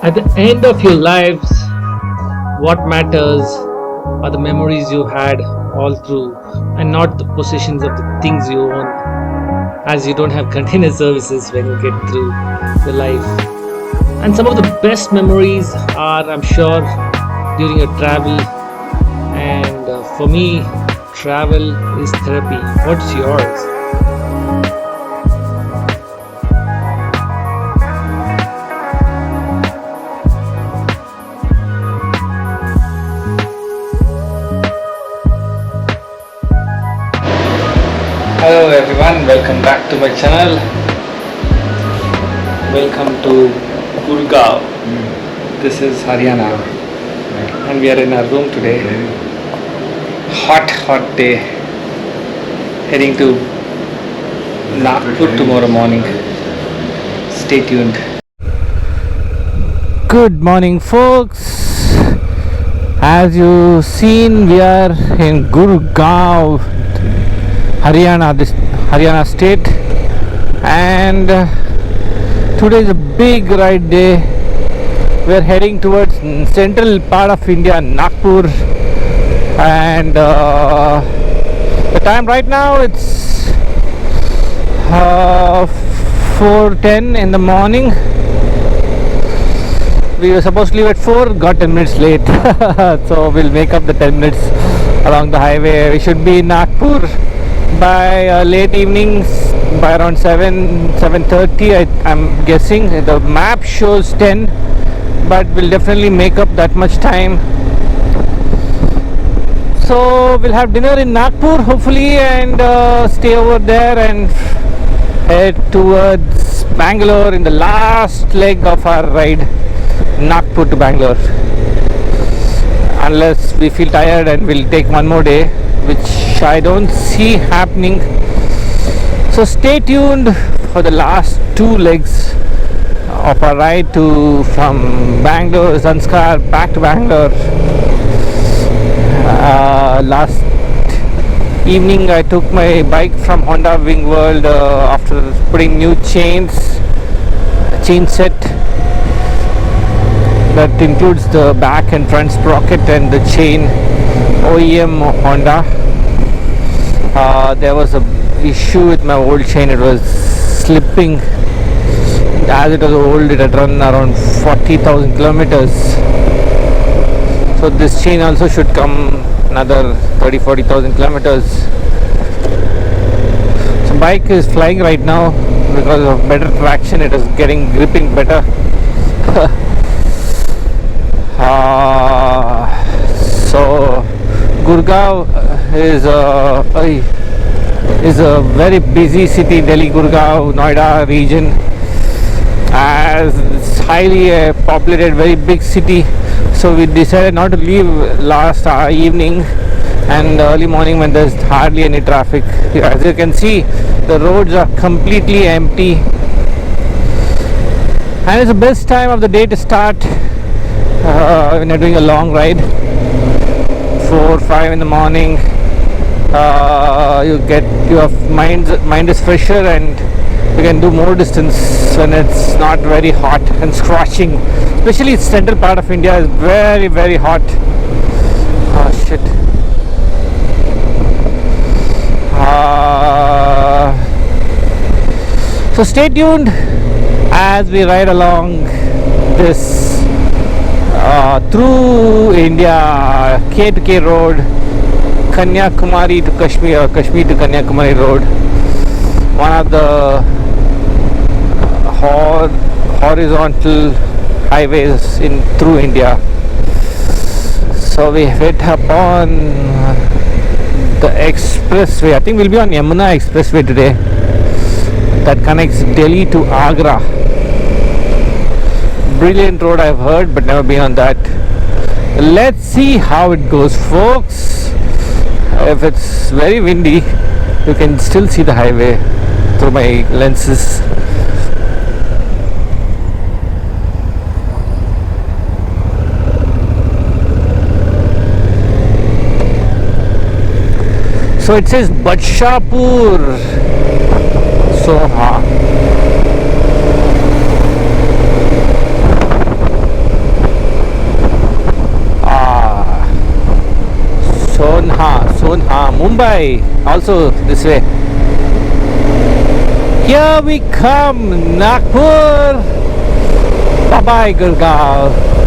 At the end of your lives, what matters are the memories you had all through and not the possessions of the things you own, as you don't have container services when you get through the life. And some of the best memories are, I'm sure, during your travel. And for me, travel is therapy. What's yours? Hello everyone, welcome back to my channel. Welcome to Gurugram. This is Haryana, and we are in our room today. Hot day. Heading to Nagpur tomorrow morning. Stay tuned. Good morning, folks. As you seen, we are in Gurugram, Haryana state, and today is a big ride day. We are heading towards central part of India, Nagpur, and the time right now it's 4:10 in the morning. We were supposed to leave at 4, got 10 minutes late. So we'll make up the 10 minutes along the highway. We should be in Nagpur by late evenings, by around 7:30. I'm guessing the map shows 10, but we'll definitely make up that much time. So we'll have dinner in Nagpur hopefully, and stay over there and head towards Bangalore in the last leg of our ride, Nagpur to Bangalore, unless we feel tired and we'll take one more day, which I don't see happening. So stay tuned for the last 2 legs of our ride from Bangalore, Zanskar, back to Bangalore. Last evening I took my bike from Honda Wing World after putting new chain set that includes the back and front sprocket and the chain, OEM Honda. There was a issue with my old chain. It was slipping. As it was old, it had run around 40,000 kilometers. So this chain also should come another 30-40,000 kilometers. So bike is flying right now because of better traction. It is getting gripping better. So Gurugram is a very busy city. Delhi, Gurugram, Noida region, as it's highly populated, very big city. So we decided not to leave last evening and early morning when there's hardly any traffic. As you can see, the roads are completely empty, and it's the best time of the day to start when you're doing a long ride. 4-5 in the morning. Your mind is fresher, and you can do more distance when it's not very hot and scorching. Especially central part of India is very, very hot. Oh shit. So stay tuned as we ride along this through India, K to K road, Kanyakumari to Kashmir, or Kashmir to Kanyakumari road. One of the horizontal highways through India. So we hit upon the expressway. I think we'll be on Yamuna expressway today, that connects Delhi to Agra. Brilliant road, I've heard, but never been on that. Let's see how it goes, folks. If it's very windy, you can still see the highway through my lenses. So it says Badshapur. So Mumbai, also this way. Here we come, Nagpur. Bye bye, Gurugram.